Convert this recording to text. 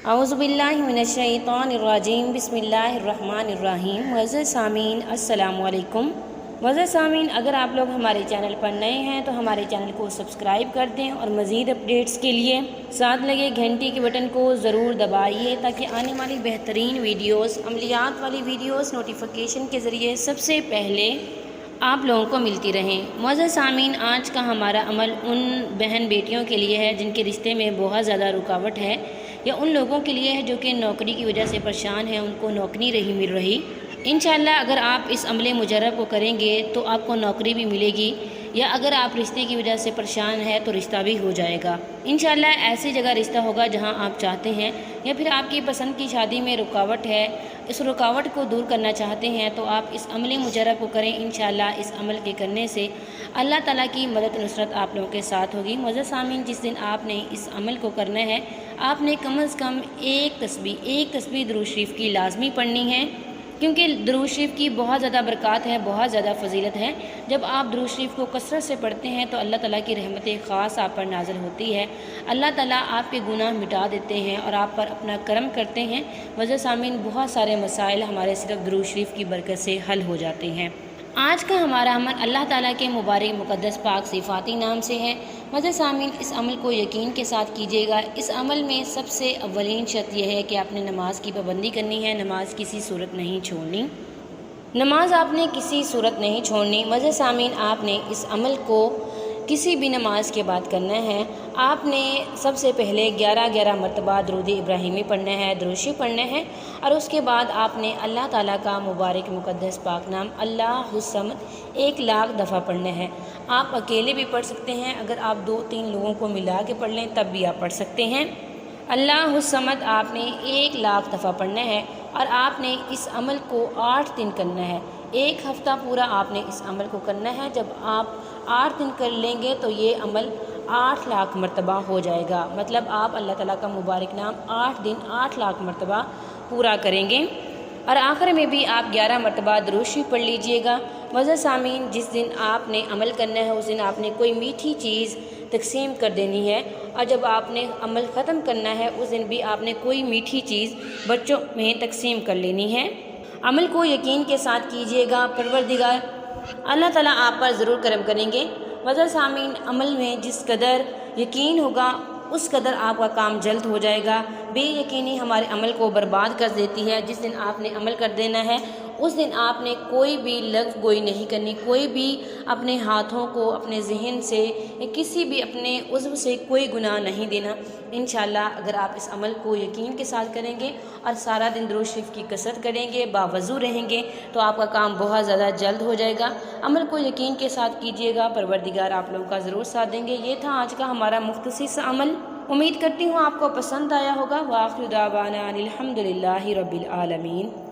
औज़ुबिल्लाहिमिनश्शैतानिर्रजीम बिस्मिल्लाहिर्रहमानिर्रहीम। मुअज़्ज़ज़ सामीन अस्सलामु अलैकुम। मुअज़्ज़ज़ सामीन, अगर आप लोग हमारे चैनल पर नए हैं तो हमारे चैनल को सब्सक्राइब कर दें और मज़ीद अपडेट्स के लिए साथ लगे घंटी के बटन को ज़रूर दबाइए ताकि आने वाली बेहतरीन वीडियोस, अमलियात वाली वीडियोस नोटिफिकेशन के ज़रिए सबसे पहले आप लोगों को मिलती रहें। मुअज़्ज़ज़ सामीन, आज का हमारा अमल उन बहन बेटियों के लिए है जिनके रिश्ते में बहुत ज़्यादा रुकावट है, या उन लोगों के लिए है जो कि नौकरी की वजह से परेशान हैं, उनको नौकरी नहीं मिल रही। इंशाअल्लाह अगर आप इस अमले मुजर्रब को करेंगे तो आपको नौकरी भी मिलेगी, या अगर आप रिश्ते की वजह से परेशान हैं तो रिश्ता भी हो जाएगा। इंशाअल्लाह ऐसी जगह रिश्ता होगा जहां आप चाहते हैं, या फिर आपकी पसंद की शादी में रुकावट है, इस रुकावट को दूर करना चाहते हैं तो आप इस अमले मुजर्रब को करें। इंशाअल्लाह इस अमल के करने से अल्लाह ताला की मदद नुसरत आप लोगों के साथ होगी। मुअज़्ज़ज़ सामीन, जिस दिन आपने इस अमल को करना है आपने कम से कम एक तस्बीह दुरूद शरीफ की लाजमी पढ़नी है, क्योंकि दुरूद शरीफ की बहुत ज़्यादा बरक़ात है, बहुत ज़्यादा फजीलत है। जब आप दुरूद शरीफ को कसरत से पढ़ते हैं तो अल्लाह ताला की रहमतें ख़ास आप पर नाज़िल होती है। अल्लाह ताला आपके गुनाह मिटा देते हैं और आप पर अपना करम करते हैं। मुअज़्ज़ज़ सामीन, बहुत सारे मसाइल हमारे सिर्फ दुरूद शरीफ की बरकत से हल हो जाते हैं। आज का हमारा अमल अल्लाह ताला के मुबारक मुक़द्दस पाक सिफ़ाती नाम से है। मुअज़्ज़ज़ सामीन, इस अमल को यकीन के साथ कीजिएगा। इस अमल में सबसे अव्वलीन शर्त यह है कि आपने नमाज की पाबंदी करनी है, नमाज किसी सूरत नहीं छोड़नी, नमाज आपने किसी सूरत नहीं छोड़नी। मुअज़्ज़ज़ सामीन, आपने इस अमल को किसी भी नमाज के बाद करना है। आपने सबसे पहले 11 मरतबा दुरूद इब्राहिमी पढ़ना है, दुरूद शरीफ पढ़ना है, और उसके बाद आपने अल्लाह ताला का मुबारक मुक़द्दस पाक नाम अल्लाहुस समद 1,00,000 दफ़ा पढ़ना है। आप अकेले भी पढ़ सकते हैं, अगर आप 2-3 लोगों को मिला के पढ़ लें तब भी आप पढ़ सकते हैं। अल्लाहुस समद आपने 1,00,000 दफ़ा पढ़ना है, और आपने इस अमल को 8 दिन करना है। 1 हफ़्ता पूरा आपने इस अमल को करना है। जब आप 8 दिन कर लेंगे तो ये अमल 8,00,000 मरतबा हो जाएगा। मतलब आप अल्लाह ताला का मुबारक नाम 8 दिन 8,00,000 मरतबा पूरा करेंगे। और आखिर में भी आप 11 मरतबा दुरूद शरीफ पढ़ लीजिएगा। मुअज़्ज़ज़ सामीन, जिस दिन आपने अमल करना है उस दिन आपने कोई मीठी चीज़ तकसीम कर देनी है, और जब आपने अमल ख़त्म करना है उस दिन भी आपने कोई मीठी चीज़ बच्चों में तकसीम कर लेनी है। अमल को यकीन के साथ कीजिएगा, परवरदिगार अल्लाह ताला आप पर ज़रूर करम करेंगे। मुअज़्ज़ज़ सामीन, अमल में जिस कदर यकीन होगा उस कदर आपका काम जल्द हो जाएगा। बेयकीनी हमारे अमल को बर्बाद कर देती है। जिस दिन आपने अमल कर देना है उस दिन आपने कोई भी लफ्ज़ गोई नहीं करनी, कोई भी अपने हाथों को अपने जहन से या किसी भी अपने उज़्व से कोई गुनाह नहीं देना। इंशाअल्लाह अगर आप इस अमल को यकीन के साथ करेंगे और सारा दिन दुरूद शरीफ की कसरत करेंगे, बावज़ू रहेंगे, तो आपका काम बहुत ज़्यादा जल्द हो जाएगा। अमल को यकीन के साथ कीजिएगा, परवरदिगार आप लोगों का ज़रूर साथ देंगे। ये था आज का हमारा मुख्तसर सा अमल। उम्मीद करती हूँ आपको पसंद आया होगा। व आखिर दावाना अनिल हम्दुलिल्लाहि रब्बिल आलमीन।